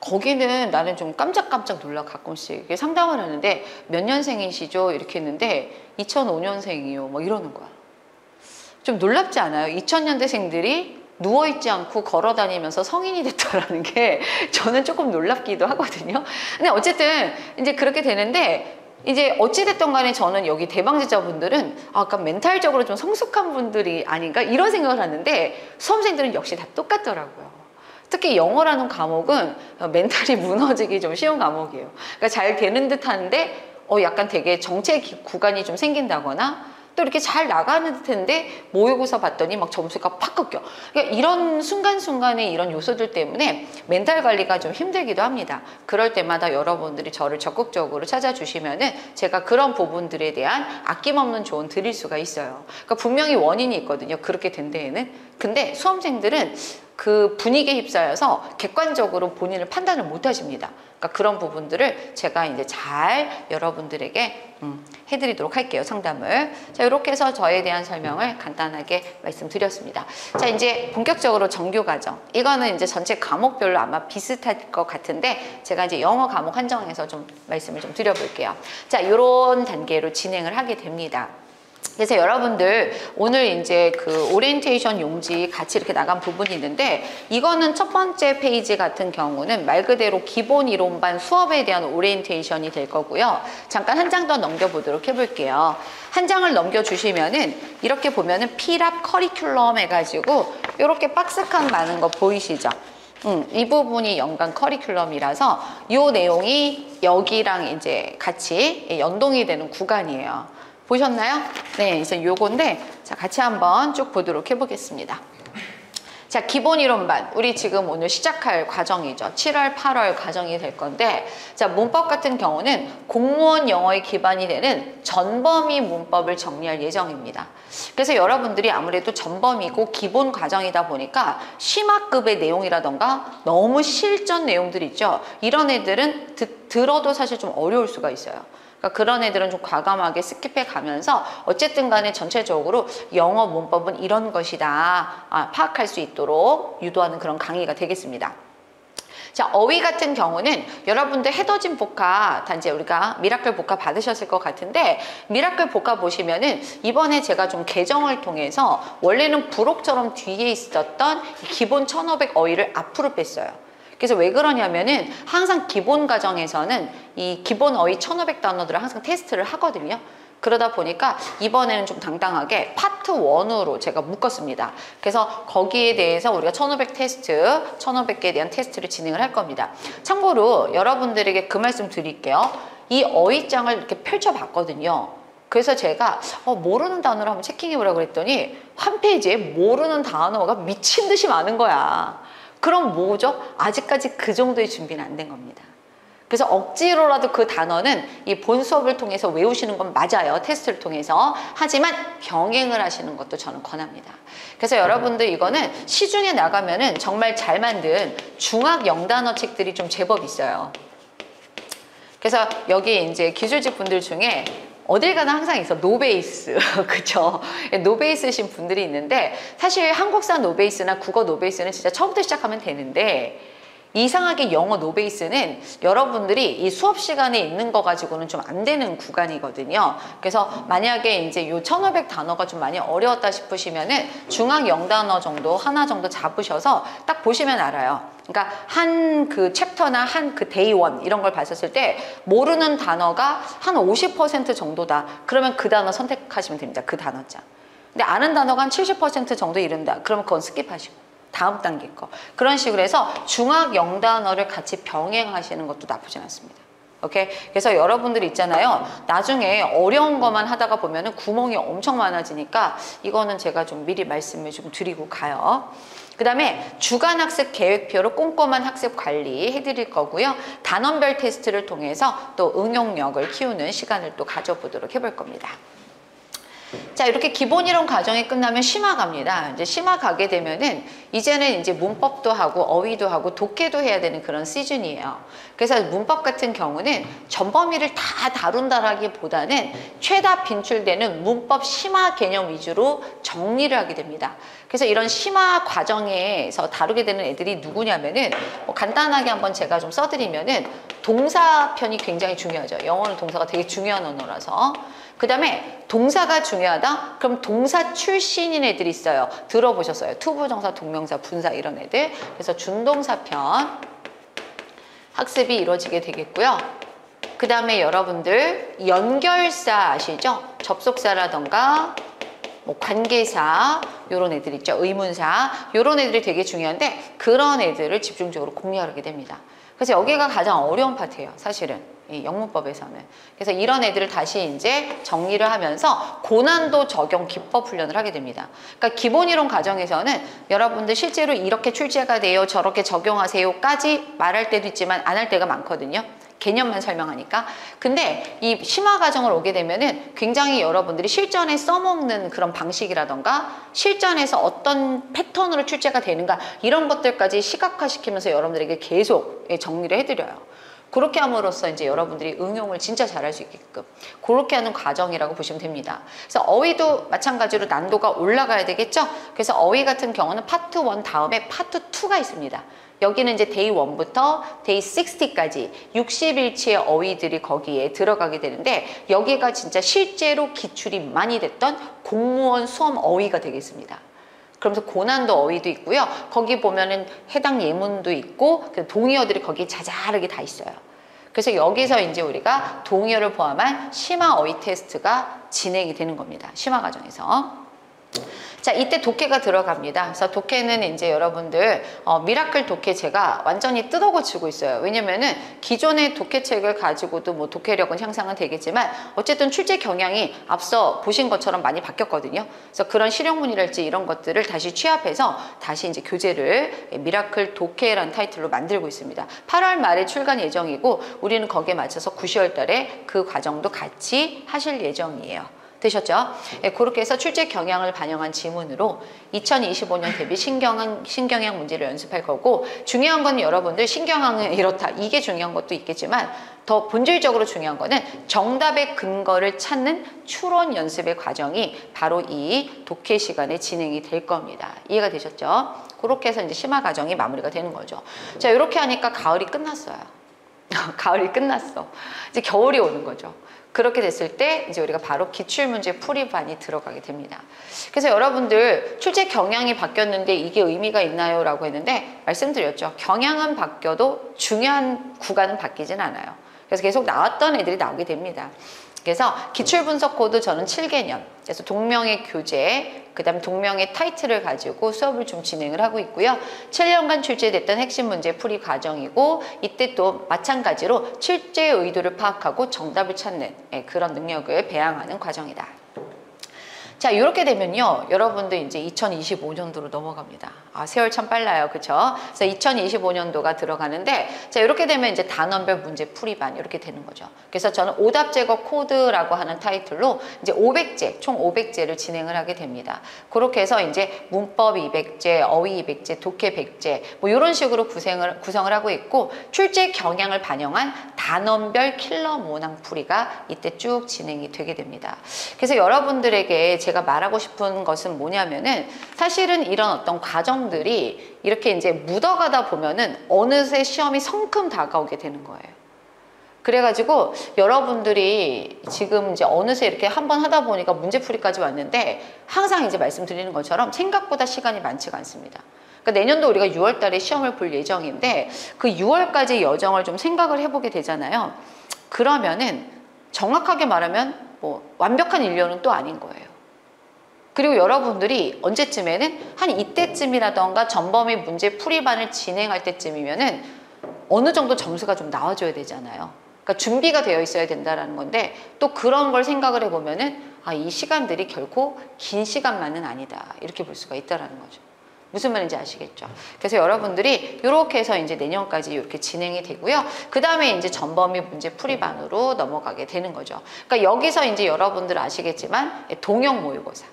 거기는 나는 좀 깜짝깜짝 놀라 가끔씩 상담을 하는데 몇 년생이시죠? 이렇게 했는데 2005년생이요. 뭐 이러는 거야. 좀 놀랍지 않아요? 2000년대생들이 누워있지 않고 걸어다니면서 성인이 됐다라는 게 저는 조금 놀랍기도 하거든요. 근데 어쨌든 이제 그렇게 되는데 이제 어찌됐든 간에 저는 여기 대방제자분들은 약간 멘탈적으로 좀 성숙한 분들이 아닌가 이런 생각을 하는데 수험생들은 역시 다 똑같더라고요. 특히 영어라는 과목은 멘탈이 무너지기 좀 쉬운 과목이에요. 그러니까 잘 되는 듯 하는데 약간 되게 정체 구간이 좀 생긴다거나 또 이렇게 잘 나가는 듯한데 모의고사 봤더니 막 점수가 팍 꺾여. 그러니까 이런 순간순간의 이런 요소들 때문에 멘탈 관리가 좀 힘들기도 합니다. 그럴 때마다 여러분들이 저를 적극적으로 찾아주시면은 제가 그런 부분들에 대한 아낌없는 조언 드릴 수가 있어요. 그러니까 분명히 원인이 있거든요. 그렇게 된 데에는. 근데 수험생들은 그 분위기에 휩싸여서 객관적으로 본인을 판단을 못 하십니다. 그러니까 그런 부분들을 제가 이제 잘 여러분들에게 해드리도록 할게요. 상담을. 자, 이렇게 해서 저에 대한 설명을 간단하게 말씀드렸습니다. 자, 이제 본격적으로 정규 과정. 이거는 이제 전체 과목별로 아마 비슷할 것 같은데 제가 이제 영어 과목 한정해서 좀 말씀을 좀 드려볼게요. 자, 이런 단계로 진행을 하게 됩니다. 그래서 여러분들 오늘 이제 그 오리엔테이션 용지 같이 이렇게 나간 부분이 있는데 이거는 첫 번째 페이지 같은 경우는 말 그대로 기본 이론반 수업에 대한 오리엔테이션이 될 거고요. 잠깐 한 장 더 넘겨보도록 해볼게요. 한 장을 넘겨주시면은 이렇게 보면은 피랍 커리큘럼 해가지고 이렇게 박스칸 많은 거 보이시죠? 이 부분이 연간 커리큘럼이라서 이 내용이 여기랑 이제 같이 연동이 되는 구간이에요. 보셨나요? 네, 그래서 요건데 자 같이 한번 쭉 보도록 해보겠습니다. 자, 기본 이론반 우리 지금 오늘 시작할 과정이죠. 7월, 8월 과정이 될 건데 자 문법 같은 경우는 공무원 영어에 기반이 되는 전범위 문법을 정리할 예정입니다. 그래서 여러분들이 아무래도 전범위고 기본 과정이다 보니까 심화급의 내용이라던가 너무 실전 내용들 있죠. 이런 애들은 들어도 사실 좀 어려울 수가 있어요. 그러니까 그런 애들은 좀 과감하게 스킵해 가면서 어쨌든 간에 전체적으로 영어 문법은 이런 것이다 파악할 수 있도록 유도하는 그런 강의가 되겠습니다. 자, 어휘 같은 경우는 여러분들 헤더진 복화 단지 우리가 미라클 복화 받으셨을 것 같은데 미라클 복화 보시면은 이번에 제가 좀 개정을 통해서 원래는 부록처럼 뒤에 있었던 기본 1500 어휘를 앞으로 뺐어요. 그래서 왜 그러냐면은 항상 기본 과정에서는 이 기본 어휘 1500 단어들을 항상 테스트를 하거든요. 그러다 보니까 이번에는 좀 당당하게 파트 1으로 제가 묶었습니다. 그래서 거기에 대해서 우리가 1500 테스트, 1500개에 대한 테스트를 진행을 할 겁니다. 참고로 여러분들에게 그 말씀 드릴게요. 이 어휘장을 이렇게 펼쳐봤거든요. 그래서 제가 모르는 단어를 한번 체킹해보라고 그랬더니 한 페이지에 모르는 단어가 미친 듯이 많은 거야. 그럼 뭐죠? 아직까지 그 정도의 준비는 안 된 겁니다. 그래서 억지로라도 그 단어는 이 본 수업을 통해서 외우시는 건 맞아요. 테스트를 통해서. 하지만 병행을 하시는 것도 저는 권합니다. 그래서 여러분들 이거는 시중에 나가면은 정말 잘 만든 중학 영단어 책들이 좀 제법 있어요. 그래서 여기 이제 기술직 분들 중에 어딜 가나 항상 있어. 노베이스. 그쵸? 노베이스신 분들이 있는데 사실 한국사 노베이스나 국어 노베이스는 진짜 처음부터 시작하면 되는데 이상하게 영어 노베이스는 여러분들이 이 수업 시간에 있는 거 가지고는 좀 안 되는 구간이거든요. 그래서 만약에 이제 요 1500 단어가 좀 많이 어려웠다 싶으시면은 중학 0단어 정도 하나 정도 잡으셔서 딱 보시면 알아요. 그러니까 한 그 챕터나 한 그 데이 원 이런 걸 봤었을 때 모르는 단어가 한 50% 정도다. 그러면 그 단어 선택하시면 됩니다. 그 단어장. 근데 아는 단어가 한 70% 정도 이른다. 그러면 그건 스킵하시고. 다음 단계 거. 그런 식으로 해서 중학 0단어를 같이 병행하시는 것도 나쁘진 않습니다. 오케이? 그래서 여러분들 있잖아요. 나중에 어려운 것만 하다가 보면은 구멍이 엄청 많아지니까 이거는 제가 좀 미리 말씀을 좀 드리고 가요. 그 다음에 주간 학습 계획표로 꼼꼼한 학습 관리 해드릴 거고요. 단원별 테스트를 통해서 또 응용력을 키우는 시간을 또 가져보도록 해볼 겁니다. 자, 이렇게 기본 이론 과정이 끝나면 심화 갑니다. 이제 심화 가게 되면은 이제는 이제 문법도 하고 어휘도 하고 독해도 해야 되는 그런 시즌이에요. 그래서 문법 같은 경우는 전범위를 다 다룬다라기보다는 최다 빈출되는 문법 심화 개념 위주로 정리를 하게 됩니다. 그래서 이런 심화 과정에서 다루게 되는 애들이 누구냐면은 뭐 간단하게 한번 제가 좀 써드리면은 동사 편이 굉장히 중요하죠. 영어는 동사가 되게 중요한 언어라서. 그 다음에 동사가 중요하다? 그럼 동사 출신인 애들이 있어요. 들어보셨어요. 투부정사, 동명사, 분사 이런 애들. 그래서 준동사 편 학습이 이루어지게 되겠고요. 그 다음에 여러분들 연결사 아시죠? 접속사라던가 뭐 관계사 이런 애들 있죠. 의문사 이런 애들이 되게 중요한데 그런 애들을 집중적으로 공략하게 됩니다. 그래서 여기가 가장 어려운 파트예요. 사실은. 이 영문법에서는. 그래서 이런 애들을 다시 이제 정리를 하면서 고난도 적용 기법 훈련을 하게 됩니다. 그러니까 기본 이론 과정에서는 여러분들 실제로 이렇게 출제가 돼요. 저렇게 적용하세요까지 말할 때도 있지만 안 할 때가 많거든요. 개념만 설명하니까. 근데 이 심화 과정을 오게 되면은 굉장히 여러분들이 실전에 써먹는 그런 방식이라던가 실전에서 어떤 패턴으로 출제가 되는가 이런 것들까지 시각화시키면서 여러분들에게 계속 정리를 해드려요. 그렇게 함으로써 이제 여러분들이 응용을 진짜 잘할 수 있게끔 그렇게 하는 과정이라고 보시면 됩니다. 그래서 어휘도 마찬가지로 난도가 올라가야 되겠죠? 그래서 어휘 같은 경우는 파트 1 다음에 파트 2가 있습니다. 여기는 이제 데이 1부터 데이 60까지 60일치의 어휘들이 거기에 들어가게 되는데 여기가 진짜 실제로 기출이 많이 됐던 공무원 수험 어휘가 되겠습니다. 그러면서 고난도 어휘도 있고요. 거기 보면은 해당 예문도 있고 동의어들이 거기에 자잘하게 다 있어요. 그래서 여기서 이제 우리가 동의어를 포함한 심화 어휘 테스트가 진행이 되는 겁니다. 심화 과정에서. 자, 이때 독해가 들어갑니다. 그래서 독해는 이제 여러분들 미라클 독해 제가 완전히 뜯어 고치고 있어요. 왜냐면은 기존의 독해책을 가지고도 뭐 독해력은 향상은 되겠지만 어쨌든 출제 경향이 앞서 보신 것처럼 많이 바뀌었거든요. 그래서 그런 실용문이랄지 이런 것들을 다시 취합해서 다시 이제 교재를 미라클 독해라는 타이틀로 만들고 있습니다. 8월 말에 출간 예정이고 우리는 거기에 맞춰서 9, 10월 달에 그 과정도 같이 하실 예정이에요. 되셨죠? 예, 그렇게 해서 출제 경향을 반영한 지문으로 2025년 대비 신경향 문제를 연습할 거고 중요한 건 여러분들 신경향은 이렇다. 이게 중요한 것도 있겠지만 더 본질적으로 중요한 거는 정답의 근거를 찾는 추론 연습의 과정이 바로 이 독해 시간에 진행이 될 겁니다. 이해가 되셨죠? 그렇게 해서 이제 심화 과정이 마무리가 되는 거죠. 자, 이렇게 하니까 가을이 끝났어요. 가을이 끝났어. 이제 겨울이 오는 거죠. 그렇게 됐을 때 이제 우리가 바로 기출문제 풀이반이 들어가게 됩니다. 그래서 여러분들 출제 경향이 바뀌었는데 이게 의미가 있나요? 라고 했는데 말씀드렸죠. 경향은 바뀌어도 중요한 구간은 바뀌진 않아요. 그래서 계속 나왔던 애들이 나오게 됩니다. 그래서 기출분석 코드 저는 7개년, 그래서 동명의 교재, 그 다음에 동명의 타이틀을 가지고 수업을 좀 진행을 하고 있고요. 7년간 출제됐던 핵심 문제 풀이 과정이고 이때 또 마찬가지로 출제의 의도를 파악하고 정답을 찾는 그런 능력을 배양하는 과정이다. 자, 이렇게 되면요, 여러분들 이제 2025년도로 넘어갑니다. 아, 세월 참 빨라요, 그쵸? 그래서 2025년도가 들어가는데, 자, 이렇게 되면 이제 단원별 문제 풀이반 이렇게 되는 거죠. 그래서 저는 오답 제거 코드라고 하는 타이틀로 이제 500제, 총 500제를 진행을 하게 됩니다. 그렇게 해서 이제 문법 200제, 어휘 200제, 독해 100제, 뭐 이런 식으로 구성을 하고 있고, 출제 경향을 반영한 단원별 킬러 모낭풀이가 이때 쭉 진행이 되게 됩니다. 그래서 여러분들에게 제가 말하고 싶은 것은 뭐냐면은 사실은 이런 어떤 과정들이 이렇게 이제 묻어가다 보면은 어느새 시험이 성큼 다가오게 되는 거예요. 그래가지고 여러분들이 지금 이제 어느새 이렇게 한번 하다 보니까 문제풀이까지 왔는데 항상 이제 말씀드리는 것처럼 생각보다 시간이 많지가 않습니다. 그러니까 내년도 우리가 6월 달에 시험을 볼 예정인데 그 6월까지 여정을 좀 생각을 해보게 되잖아요. 그러면은 정확하게 말하면 뭐 완벽한 1년은 또 아닌 거예요. 그리고 여러분들이 언제쯤에는 한 이때쯤이라던가 전범위 문제풀이반을 진행할 때쯤이면은 어느 정도 점수가 좀 나와줘야 되잖아요. 그러니까 준비가 되어 있어야 된다는 건데 또 그런 걸 생각을 해보면은 이 시간들이 결코 긴 시간만은 아니다. 이렇게 볼 수가 있다는 거죠. 무슨 말인지 아시겠죠? 그래서 여러분들이 이렇게 해서 이제 내년까지 이렇게 진행이 되고요. 그 다음에 이제 전범위 문제 풀이반으로 넘어가게 되는 거죠. 그러니까 여기서 이제 여러분들 아시겠지만 동형 모의고사.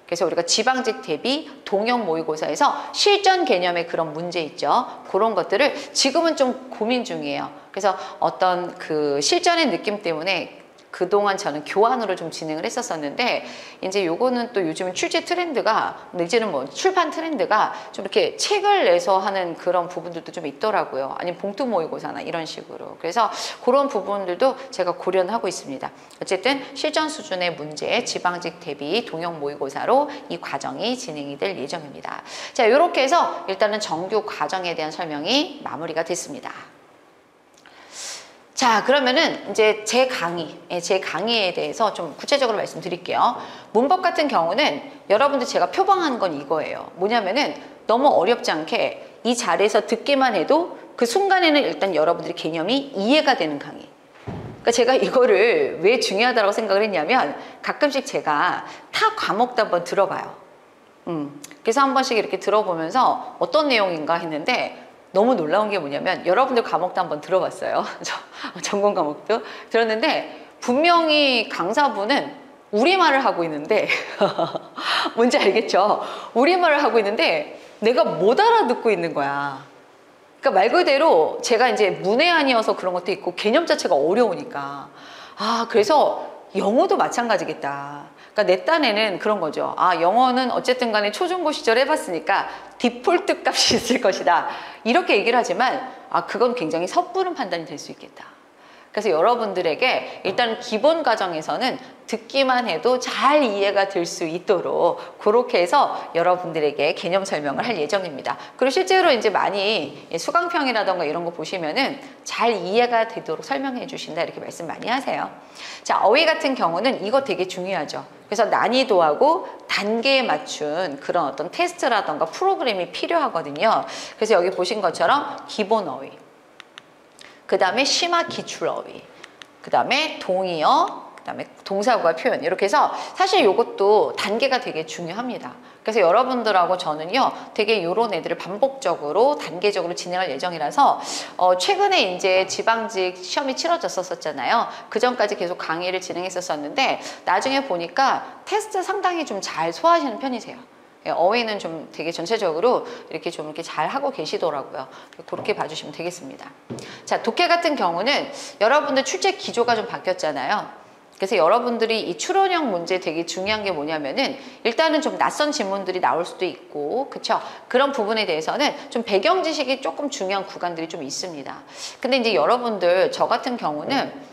그래서 우리가 지방직 대비 동형 모의고사에서 실전 개념의 그런 문제 있죠. 그런 것들을 지금은 좀 고민 중이에요. 그래서 어떤 그 실전의 느낌 때문에 그동안 저는 교환으로 좀 진행을 했었었는데 이제 요거는 또 요즘은 출제 트렌드가 내지는 뭐 출판 트렌드가 좀 이렇게 책을 내서 하는 그런 부분들도 좀 있더라고요. 아니면 봉투 모의고사나 이런 식으로. 그래서 그런 부분들도 제가 고려는 하고 있습니다. 어쨌든 실전 수준의 문제 지방직 대비 동형 모의고사로 이 과정이 진행이 될 예정입니다. 자, 이렇게 해서 일단은 정규 과정에 대한 설명이 마무리가 됐습니다. 자, 그러면은 이제 제 강의에 대해서 좀 구체적으로 말씀드릴게요. 문법 같은 경우는 여러분들 제가 표방한 건 이거예요. 뭐냐면은 너무 어렵지 않게 이 자리에서 듣기만 해도 그 순간에는 일단 여러분들의 개념이 이해가 되는 강의. 그러니까 제가 이거를 왜 중요하다고 생각을 했냐면 가끔씩 제가 타 과목도 한번 들어봐요. 그래서 한 번씩 이렇게 들어보면서 어떤 내용인가 했는데 너무 놀라운 게 뭐냐면 여러분들 과목도 한번 들어봤어요. 전공 과목도 들었는데 분명히 강사분은 우리말을 하고 있는데 뭔지 알겠죠? 우리말을 하고 있는데 내가 못 알아듣고 있는 거야. 그러니까 말 그대로 제가 이제 문해안이어서 그런 것도 있고 개념 자체가 어려우니까 그래서 영어도 마찬가지겠다. 그러니까 내 딴에는 그런 거죠. 영어는 어쨌든 간에 초중고 시절 해봤으니까 디폴트 값이 있을 것이다. 이렇게 얘기를 하지만 그건 굉장히 섣부른 판단이 될 수 있겠다. 그래서 여러분들에게 일단 기본 과정에서는 듣기만 해도 잘 이해가 될 수 있도록 그렇게 해서 여러분들에게 개념 설명을 할 예정입니다. 그리고 실제로 이제 많이 수강평이라던가 이런 거 보시면은 잘 이해가 되도록 설명해 주신다 이렇게 말씀 많이 하세요. 자, 어휘 같은 경우는 이거 되게 중요하죠. 그래서 난이도하고 단계에 맞춘 그런 어떤 테스트라던가 프로그램이 필요하거든요. 그래서 여기 보신 것처럼 기본 어휘, 그 다음에 심화 기출 어휘, 그 다음에 동의어, 그 다음에 동사구와 표현 이렇게 해서 사실 이것도 단계가 되게 중요합니다. 그래서 여러분들하고 저는요 되게 이런 애들을 반복적으로 단계적으로 진행할 예정이라서 최근에 이제 지방직 시험이 치러졌었잖아요. 그 전까지 계속 강의를 진행했었는데 나중에 보니까 테스트 상당히 좀 잘 소화하시는 편이세요. 어휘는 좀 되게 전체적으로 이렇게 좀 이렇게 잘 하고 계시더라고요. 그렇게 봐주시면 되겠습니다. 자, 독해 같은 경우는 여러분들 출제 기조가 좀 바뀌었잖아요. 그래서 여러분들이 이 추론형 문제 되게 중요한 게 뭐냐면은 일단은 좀 낯선 질문들이 나올 수도 있고, 그쵸? 그런 부분에 대해서는 좀 배경 지식이 조금 중요한 구간들이 좀 있습니다. 근데 이제 여러분들 저 같은 경우는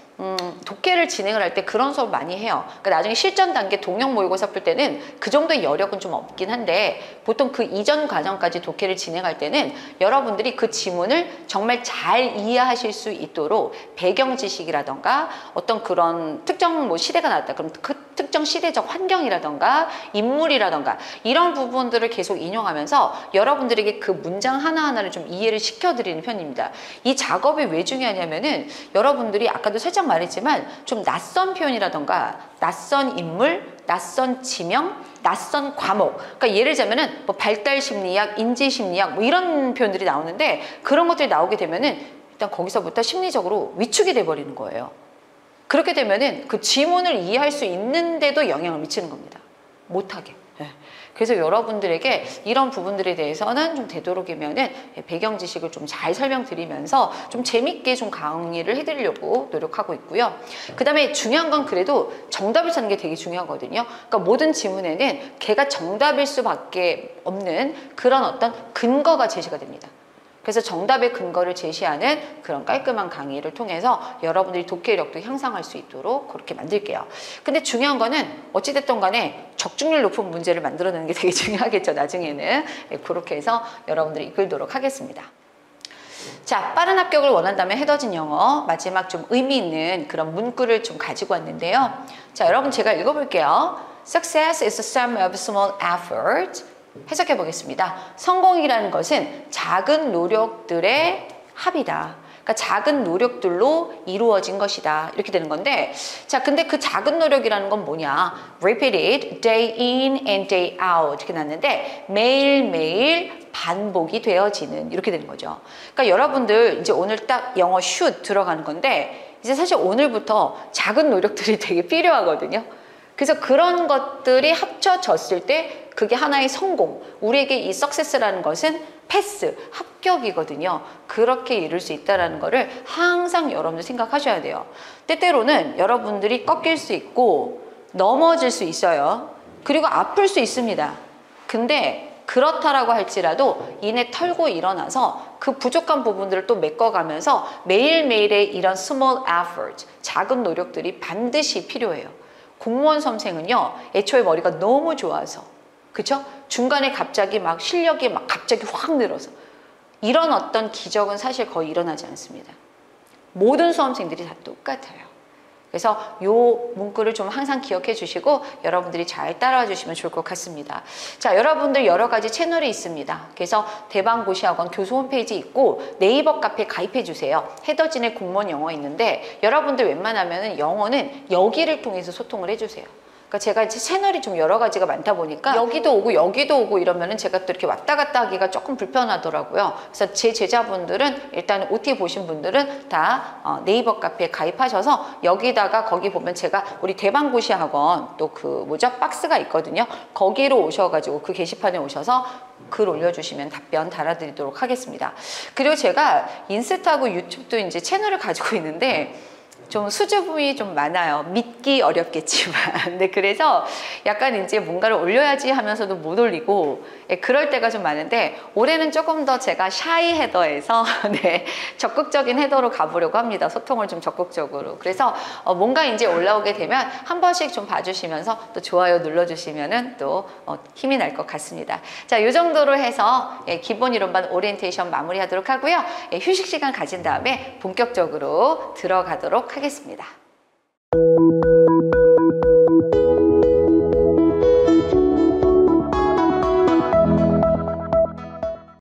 독해를 진행을 할 때 그런 수업 많이 해요. 그러니까 나중에 실전 단계 동형 모의고사 풀 때는 그 정도의 여력은 좀 없긴 한데 보통 그 이전 과정까지 독해를 진행할 때는 여러분들이 그 지문을 정말 잘 이해하실 수 있도록 배경 지식이라던가 어떤 그런 특정 뭐 시대가 나왔다 그럼 그 특정 시대적 환경이라던가 인물이라던가 이런 부분들을 계속 인용하면서 여러분들에게 그 문장 하나하나를 좀 이해를 시켜드리는 편입니다. 이 작업이 왜 중요하냐면은 여러분들이 아까도 살짝 말했지만 좀 낯선 표현이라던가 낯선 인물, 낯선 지명, 낯선 과목. 그러니까 예를 들자면은 뭐 발달 심리학, 인지 심리학 뭐 이런 표현들이 나오는데 그런 것들이 나오게 되면은 일단 거기서부터 심리적으로 위축이 돼 버리는 거예요. 그렇게 되면은 그 지문을 이해할 수 있는데도 영향을 미치는 겁니다. 못하게. 그래서 여러분들에게 이런 부분들에 대해서는 좀 되도록이면은 배경 지식을 좀 잘 설명드리면서 좀 재밌게 좀 강의를 해드리려고 노력하고 있고요. 그 다음에 중요한 건 그래도 정답을 찾는 게 되게 중요하거든요. 그러니까 모든 지문에는 걔가 정답일 수밖에 없는 그런 어떤 근거가 제시가 됩니다. 그래서 정답의 근거를 제시하는 그런 깔끔한 강의를 통해서 여러분들이 독해력도 향상할 수 있도록 그렇게 만들게요. 근데 중요한 거는 어찌됐든 간에 적중률 높은 문제를 만들어내는 게 되게 중요하겠죠. 나중에는. 그렇게 해서 여러분들이 이끌도록 하겠습니다. 자, 빠른 합격을 원한다면 해더진 영어 마지막 좀 의미 있는 그런 문구를 좀 가지고 왔는데요. 자, 여러분 제가 읽어볼게요. Success is the sum of small effort. 해석해 보겠습니다. 성공이라는 것은 작은 노력들의 합이다. 그러니까 작은 노력들로 이루어진 것이다. 이렇게 되는 건데, 자, 근데 그 작은 노력이라는 건 뭐냐? Repeated day in and day out 이렇게 났는데 매일매일 반복이 되어지는 이렇게 되는 거죠. 그러니까 여러분들 이제 오늘 딱 영어 should 들어가는 건데 이제 사실 오늘부터 작은 노력들이 되게 필요하거든요. 그래서 그런 것들이 합쳐졌을 때 그게 하나의 성공, 우리에게 이 success라는 것은 패스, 합격이거든요. 그렇게 이룰 수 있다는 거를 항상 여러분들 생각하셔야 돼요. 때때로는 여러분들이 꺾일 수 있고 넘어질 수 있어요. 그리고 아플 수 있습니다. 근데 그렇다라고 할지라도 이내 털고 일어나서 그 부족한 부분들을 또 메꿔가면서 매일매일의 이런 small effort, 작은 노력들이 반드시 필요해요. 공무원 수험생은요, 애초에 머리가 너무 좋아서, 그쵸? 중간에 갑자기 막 실력이 막 갑자기 확 늘어서 이런 어떤 기적은 사실 거의 일어나지 않습니다. 모든 수험생들이 다 똑같아요. 그래서 요 문구를 좀 항상 기억해 주시고 여러분들이 잘 따라와 주시면 좋을 것 같습니다. 자, 여러분들 여러 가지 채널이 있습니다. 그래서 대방고시학원 교수 홈페이지 있고 네이버 카페 가입해 주세요. 해더진의 공무원 영어 있는데 여러분들 웬만하면 영어는 여기를 통해서 소통을 해 주세요. 그러니까 제가 이제 채널이 좀 여러 가지가 많다 보니까 여기도 오고 이러면은 제가 또 이렇게 왔다 갔다 하기가 조금 불편하더라고요. 그래서 제 제자분들은 일단 OT 보신 분들은 다 네이버 카페에 가입하셔서 여기다가 거기 보면 제가 우리 대방고시 학원 또 그 뭐죠? 박스가 있거든요. 거기로 오셔가지고 그 게시판에 오셔서 글 올려주시면 답변 달아드리도록 하겠습니다. 그리고 제가 인스타하고 유튜브도 이제 채널을 가지고 있는데 좀 수줍음이 좀 많아요. 믿기 어렵겠지만. 네, 그래서 약간 이제 뭔가를 올려야지 하면서도 못 올리고, 예, 그럴 때가 좀 많은데, 올해는 조금 더 제가 샤이 헤더에서, 네, 적극적인 헤더로 가보려고 합니다. 소통을 좀 적극적으로. 그래서 뭔가 이제 올라오게 되면 한 번씩 좀 봐주시면서 또 좋아요 눌러주시면은 또 힘이 날 것 같습니다. 자, 이 정도로 해서 예, 기본 이론반 오리엔테이션 마무리하도록 하고요. 예, 휴식 시간 가진 다음에 본격적으로 들어가도록 하겠습니다.